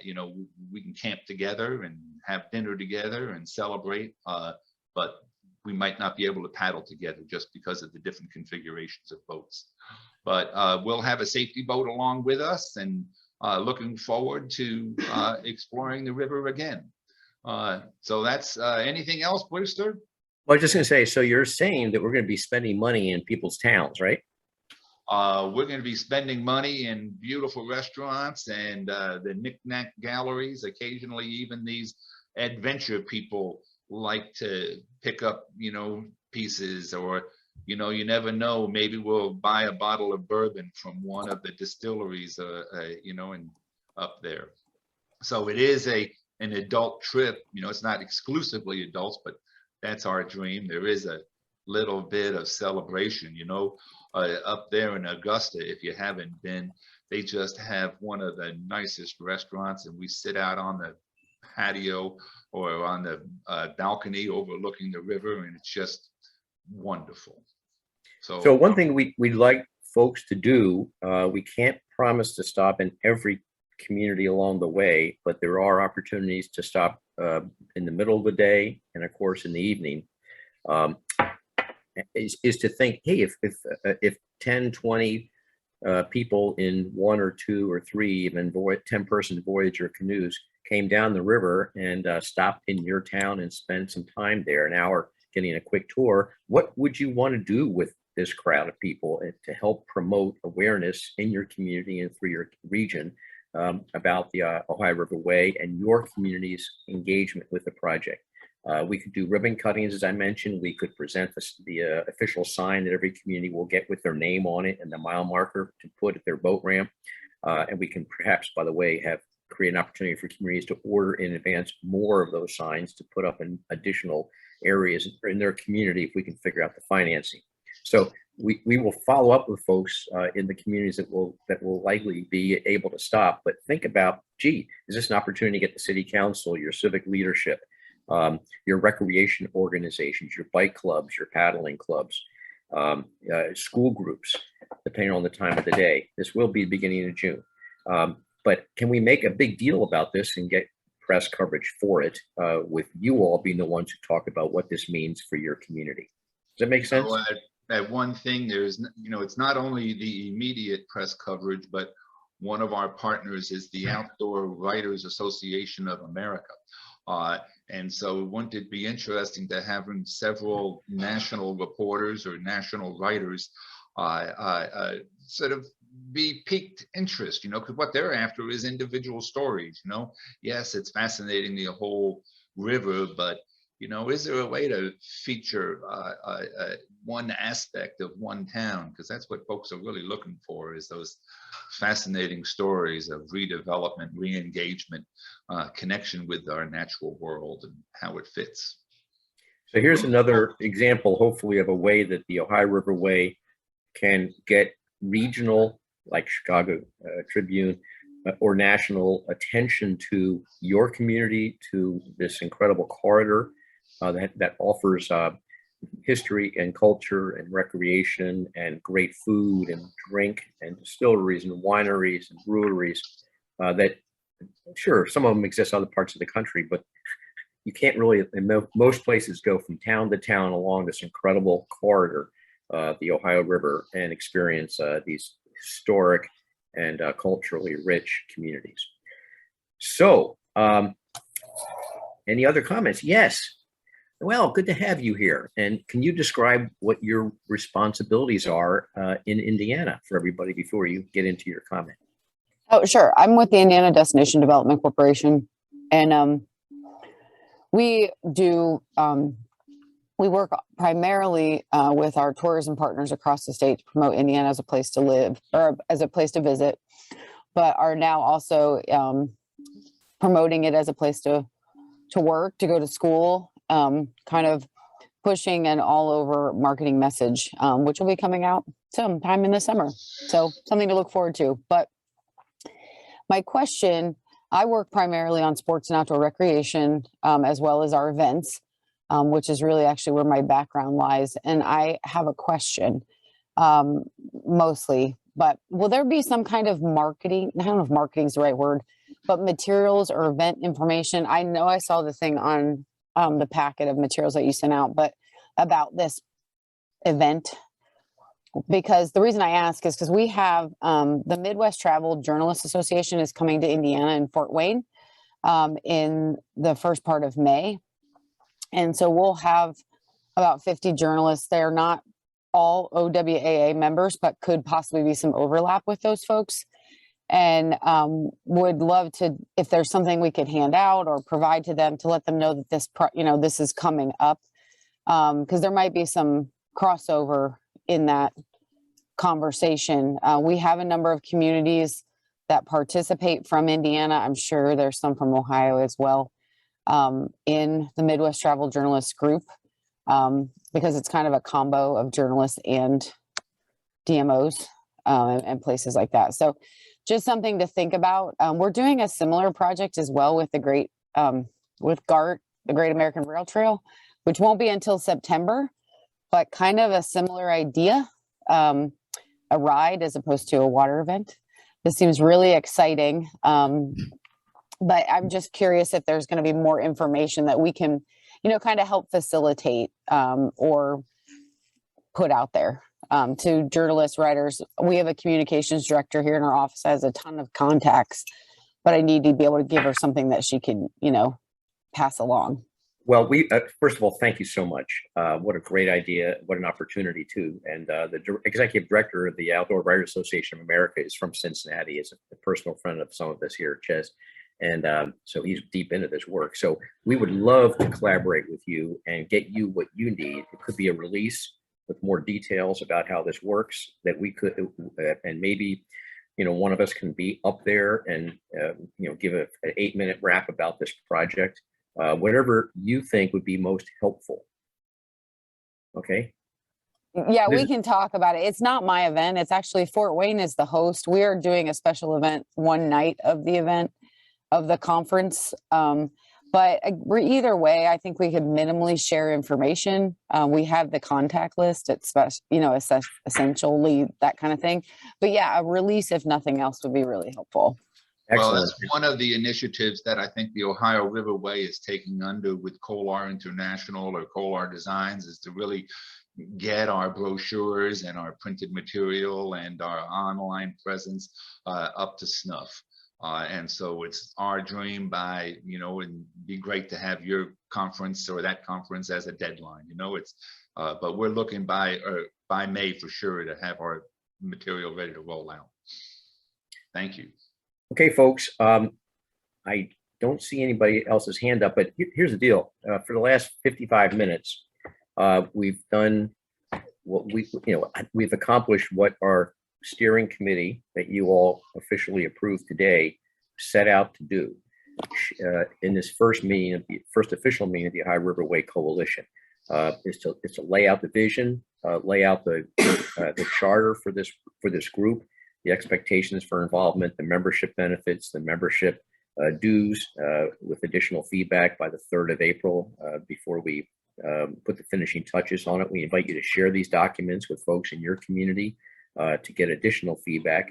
You know, we can camp together and have dinner together and celebrate, but we might not be able to paddle together just because of the different configurations of boats. But we'll have a safety boat along with us, and looking forward to exploring the river again. So that's anything else, Brewster? Well, I was just going to say, so you're saying that we're going to be spending money in people's towns, right? We're going to be spending money in beautiful restaurants and the knick-knack galleries. Occasionally, even these adventure people like to pick up, you know, pieces, or, you know, you never know, maybe we'll buy a bottle of bourbon from one of the distilleries, you know, and up there. So it is an adult trip. You know, it's not exclusively adults, but that's our dream. There is a little bit of celebration, you know. Up there in Augusta, if you haven't been, they just have one of the nicest restaurants, and we sit out on the patio or on the balcony overlooking the river, and it's just wonderful. So one thing we'd like folks to do, we can't promise to stop in every community along the way, but there are opportunities to stop in the middle of the day and of course in the evening. Is to think, hey, if 10, 20 people in 1 or 2 or 3 even 10-person Voyager canoes came down the river and stopped in your town and spent some time there, an hour getting a quick tour, what would you want to do with this crowd of people to help promote awareness in your community and through your region about the Ohio Riverway and your community's engagement with the project? We could do ribbon cuttings, as I mentioned. We could present the official sign that every community will get with their name on it and the mile marker to put at their boat ramp. And we can perhaps, by the way, create an opportunity for communities to order in advance more of those signs to put up in additional areas in their community if we can figure out the financing. So we will follow up with folks in the communities that will likely be able to stop. But think about, gee, is this an opportunity to get the city council, your civic leadership, your recreation organizations, your bike clubs, your paddling clubs, school groups, depending on the time of the day. This will be the beginning of June. But can we make a big deal about this and get press coverage for it, with you all being the ones who talk about what this means for your community? Does that make sense? So, that one thing, there's, you know, it's not only the immediate press coverage, but one of our partners is the Outdoor Writers Association of America. And so wouldn't it be interesting to having several national reporters or national writers sort of be piqued interest, you know, because what they're after is individual stories, you know. Yes, it's fascinating, the whole river, but, you know, is there a way to feature one aspect of one town? Because that's what folks are really looking for, is those fascinating stories of redevelopment, re-engagement, connection with our natural world and how it fits. So here's another example, hopefully, of a way that the Ohio Riverway can get regional, like Chicago Tribune, or national attention to your community, to this incredible corridor that offers history and culture and recreation and great food and drink and distilleries and wineries and breweries that, sure, some of them exist in other parts of the country, but you can't really, in most places, go from town to town along this incredible corridor, the Ohio River, and experience these historic and culturally rich communities. So, any other comments? Yes. Well, good to have you here. And can you describe what your responsibilities are in Indiana for everybody before you get into your comment? Oh, sure. I'm with the Indiana Destination Development Corporation, and we work primarily with our tourism partners across the state to promote Indiana as a place to live or as a place to visit, but are now also promoting it as a place to work, to go to school, kind of pushing an all over marketing message, which will be coming out sometime in the summer. So something to look forward to. But my question, I work primarily on sports and outdoor recreation, as well as our events, which is really actually where my background lies. And I have a question, mostly, but will there be some kind of marketing? I don't know if marketing is the right word, but materials or event information? I know I saw the thing on the packet of materials that you sent out, but about this event, because the reason I ask is because we have the Midwest Travel Journalists Association is coming to Indiana in Fort Wayne in the first part of May. And so we'll have about 50 journalists. They're not all OWAA members, but could possibly be some overlap with those folks. And would love to, if there's something we could hand out or provide to them to let them know that this, this is coming up, because there might be some crossover in that conversation. We have a number of communities that participate from Indiana. I'm sure there's some from Ohio as well, in the Midwest Travel Journalists group, because it's kind of a combo of journalists and DMOs and places like that. So just something to think about. We're doing a similar project as well with with GART, the Great American Rail Trail, which won't be until September, but kind of a similar idea, a ride as opposed to a water event. This seems really exciting. But I'm just curious if there's going to be more information that we can, kind of help facilitate or put out there to journalists, writers. We have a communications director here in our office that has a ton of contacts, but I need to be able to give her something that she can, pass along. Well, first of all, thank you so much. What a great idea. What an opportunity too. And the executive director of the Outdoor Writers Association of America is from Cincinnati. Is a personal friend of some of us here, Ches. And so he's deep into this work. So we would love to collaborate with you and get you what you need. It could be a release with more details about how this works that we could, and maybe, one of us can be up there and, give an 8-minute wrap about this project, whatever you think would be most helpful. Okay. Yeah, we can talk about it. It's not my event. It's actually Fort Wayne is the host. We are doing a special event one night of the event of the conference. But either way, I think we could minimally share information. We have the contact list. It's essentially that kind of thing. But yeah, a release, if nothing else, would be really helpful. Well, that's one of the initiatives that I think the Ohio Riverway is taking under with Colar International or Colar Designs, is to really get our brochures and our printed material and our online presence up to snuff. And so it's our dream it'd be great to have your conference or that conference as a deadline, but we're looking by May for sure to have our material ready to roll out. Thank you. Okay, folks, I don't see anybody else's hand up, but here's the deal. For the last 55 minutes, we've done what we've accomplished what our steering committee that you all officially approved today set out to do in this first official meeting of the Ohio Riverway Coalition, is to lay out the vision, lay out the charter for this group, the expectations for involvement, the membership benefits, the membership dues, with additional feedback by the 3rd of April before we put the finishing touches on it. We invite you to share these documents with folks in your community to get additional feedback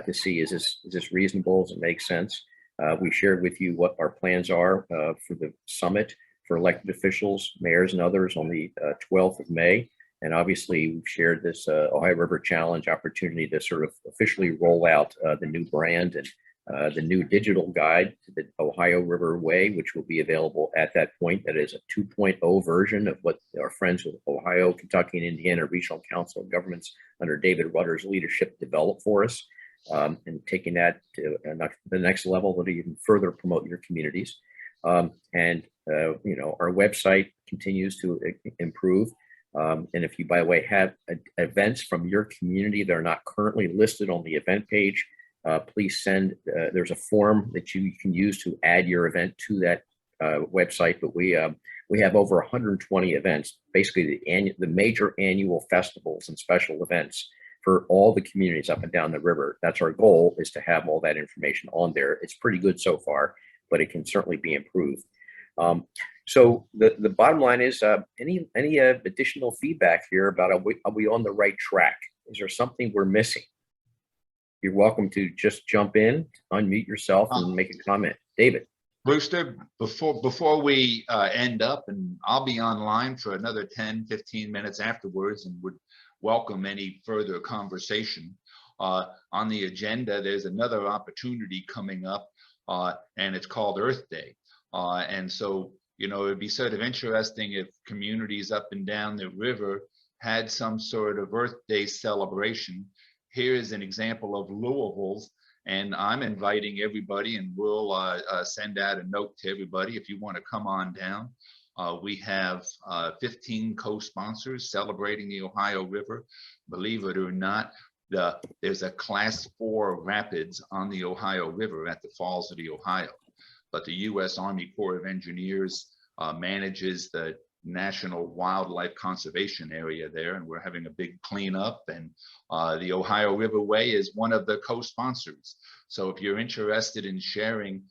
to see is this reasonable? Does it make sense? We shared with you what our plans are for the summit for elected officials, mayors, and others on the 12th of May. And obviously, we've shared this Ohio River Challenge opportunity to sort of officially roll out the new brand and the new digital guide to the Ohio River Way, which will be available at that point. That is a 2.0 version of what our friends with Ohio, Kentucky, and Indiana Regional Council of Governments under David Rutter's leadership developed for us. And taking that to the next level to even further promote your communities. Our website continues to improve. And if you, by the way, have events from your community that are not currently listed on the event page, please send, there's a form that you can use to add your event to that website. But we have over 120 events, basically the major annual festivals and special events for all the communities up and down the river. That's our goal, is to have all that information on there. It's pretty good so far, but it can certainly be improved. So the bottom line is, any additional feedback here about are we on the right track? Is there something we're missing? You're welcome to just jump in, unmute yourself, and make a comment. David. Brewster, before we end up, and I'll be online for another 10, 15 minutes afterwards and would welcome any further conversation. On the agenda, there's another opportunity coming up, and it's called Earth Day. And so, it'd be sort of interesting if communities up and down the river had some sort of Earth Day celebration. Here is an example of Louisville's, and I'm inviting everybody, and we'll send out a note to everybody if you want to come on down. We have 15 co-sponsors celebrating the Ohio River. Believe it or not, there's a Class 4 rapids on the Ohio River at the Falls of the Ohio. But the U.S. Army Corps of Engineers manages the National Wildlife Conservation Area there, and we're having a big cleanup. And the Ohio Riverway is one of the co-sponsors. So if you're interested in sharing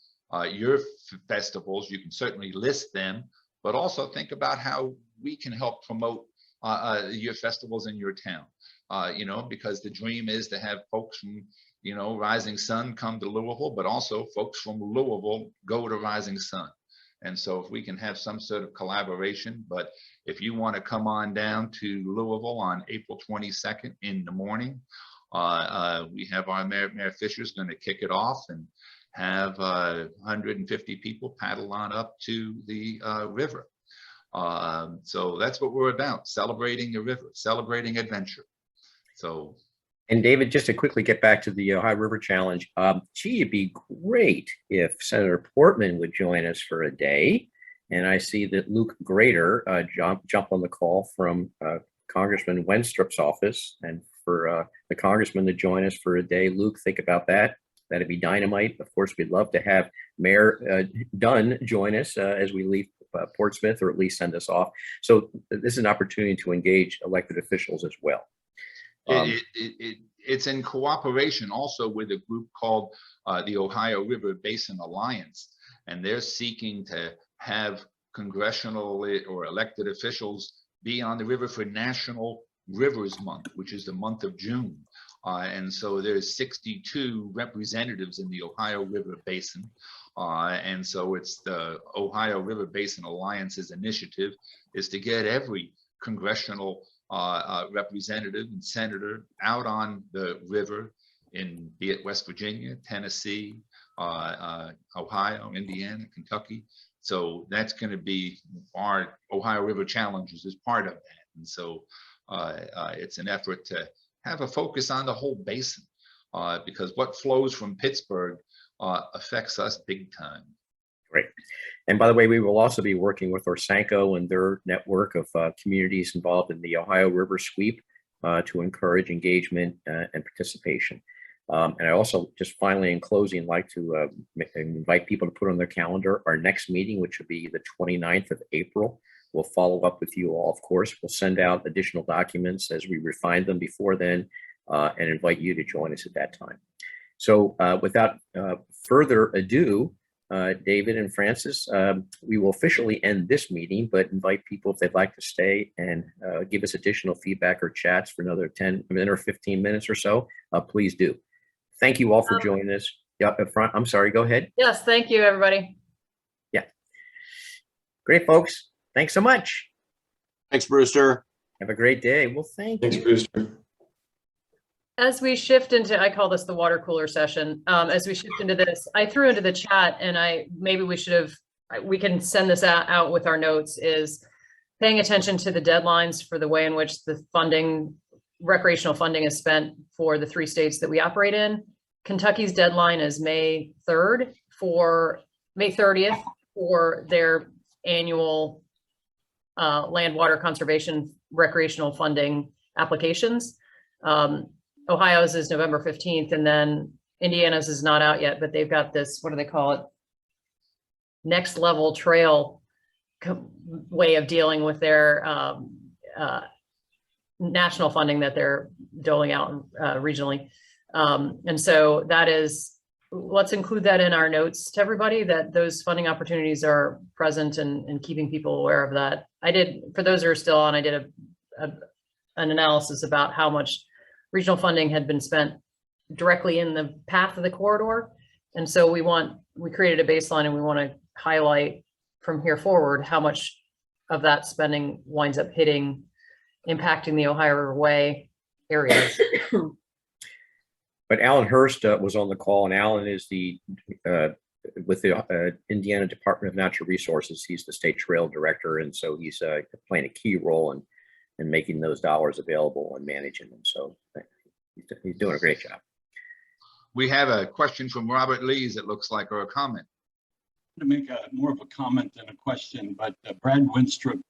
your festivals, you can certainly list them, but also think about how we can help promote your festivals in your town. Because the dream is to have folks from, Rising Sun come to Louisville, but also folks from Louisville go to Rising Sun. And so if we can have some sort of collaboration, but if you want to come on down to Louisville on April 22nd in the morning, we have our Mayor Fisher's going to kick it off and have 150 people paddle on up to the river. So that's what we're about, celebrating the river, celebrating adventure. So. And David, just to quickly get back to the Ohio River Challenge, it'd be great if Senator Portman would join us for a day. And I see that Luke Grader jumped on the call from Congressman Wenstrup's office, and for the congressman to join us for a day. Luke, think about that. That'd be dynamite. Of course, we'd love to have Mayor Dunn join us as we leave Portsmouth, or at least send us off. So this is an opportunity to engage elected officials as well. It's in cooperation also with a group called the Ohio River Basin Alliance, and they're seeking to have congressional or elected officials be on the river for National Rivers Month, which is the month of June. And so there's 62 representatives in the Ohio River Basin. And so it's the Ohio River Basin Alliance's initiative is to get every congressional representative and senator out on the river in, be it West Virginia, Tennessee, Ohio, Indiana, Kentucky. So that's going to be our Ohio River Challenges as part of that. And so it's an effort to have a focus on the whole basin because what flows from Pittsburgh affects us big time. Great. And by the way, we will also be working with Orsanco and their network of communities involved in the Ohio River Sweep to encourage engagement and participation. And I also just finally in closing like to invite people to put on their calendar our next meeting, which will be the 29th of April. We'll follow up with you all, of course. We'll send out additional documents as we refine them before then and invite you to join us at that time. So without further ado, David and Francis. We will officially end this meeting, but invite people if they'd like to stay and give us additional feedback or chats for another 10 minutes or 15 minutes or so. Please do. Thank you all for joining us. Yeah, up front. I'm sorry. Go ahead. Yes, thank you, everybody. Yeah. Great, folks. Thanks so much. Thanks, Brewster. Have a great day. Well, thank you. Thanks, Brewster. As we shift into, I call this the water cooler session. As we shift into this, I threw into the chat, and maybe we can send this out with our notes, is paying attention to the deadlines for the way in which the recreational funding is spent for the 3 states that we operate in. Kentucky's deadline is May 30th for their annual land water conservation recreational funding applications. Ohio's is November 15th, and then Indiana's is not out yet, but they've got this, what do they call it? Next level trail way of dealing with their national funding that they're doling out regionally. And so let's include that in our notes to everybody, that those funding opportunities are present, and keeping people aware of that. For those who are still on, I did an analysis about how much regional funding had been spent directly in the path of the corridor. And so we created a baseline, and we want to highlight from here forward how much of that spending winds up impacting the Ohio Riverway areas. But Alan Hurst was on the call, and Alan is with the Indiana Department of Natural Resources. He's the state trail director, and so he's playing a key role in making those dollars available and managing them. So he's doing a great job. We have a question from Robert Lees, it looks like, or a comment. To make more of a comment than a question, but Brad Winstrup,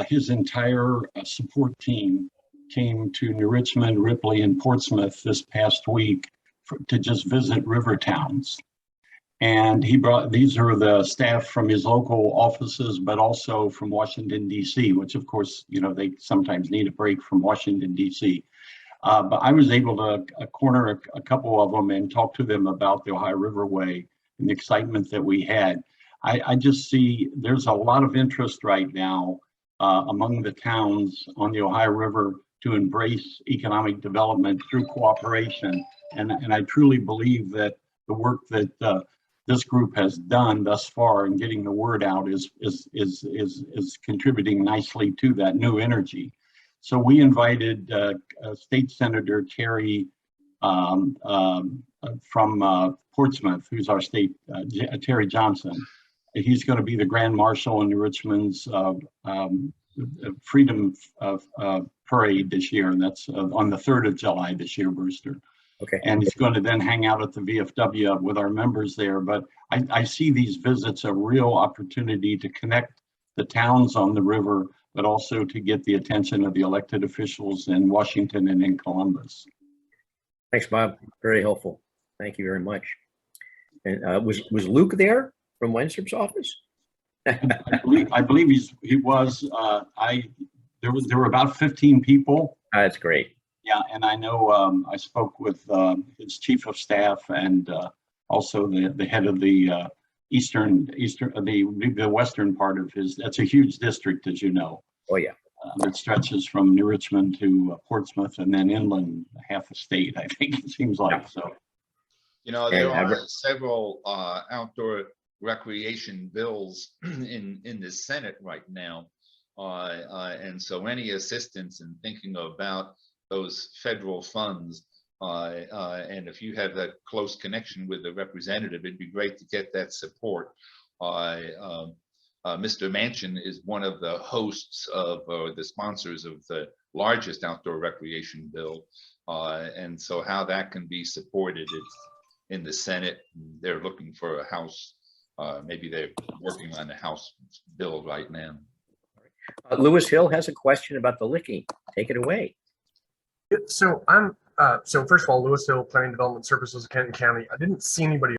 his entire support team came to New Richmond, Ripley, and Portsmouth this past week to just visit river towns. And these are the staff from his local offices, but also from Washington, D.C., which of course, they sometimes need a break from Washington, D.C. But I was able to corner a couple of them and talk to them about the Ohio Riverway and the excitement that we had. I just see there's a lot of interest right now among the towns on the Ohio River to embrace economic development through cooperation. And I truly believe that the work that this group has done thus far in getting the word out is contributing nicely to that new energy. So we invited State Senator Terry from Portsmouth, who's our state, Terry Johnson. He's going to be the Grand Marshal in New Richmond's Freedom Parade this year, and that's on the 3rd of July this year, Brewster. Okay. And he's going to then hang out at the VFW with our members there. But I see these visits a real opportunity to connect the towns on the river, but also to get the attention of the elected officials in Washington and in Columbus. Thanks, Bob. Very helpful. Thank you very much. And was Luke there from Wenstrup's office? I believe he was. There were about 15 people. That's great. Yeah, and I know I spoke with his chief of staff and also the head of the the western part of his. That's a huge district, as you know. Oh yeah. That stretches from New Richmond to Portsmouth, and then inland half a state, I think it seems like. Yeah. So, there are several outdoor recreation bills in the Senate right now, and so any assistance in thinking about those federal funds, and if you have that close connection with the representative, it'd be great to get that support. Mr. Manchin is one of the hosts of the sponsors of the largest outdoor recreation bill, and so how that can be supported is in the Senate. They're looking for a House. Maybe they're working on the House bill right now. Lewis Hill has a question about the licking. Take it away. So so first of all, Lewis Hill Planning Development Services of Kenton County. I didn't see anybody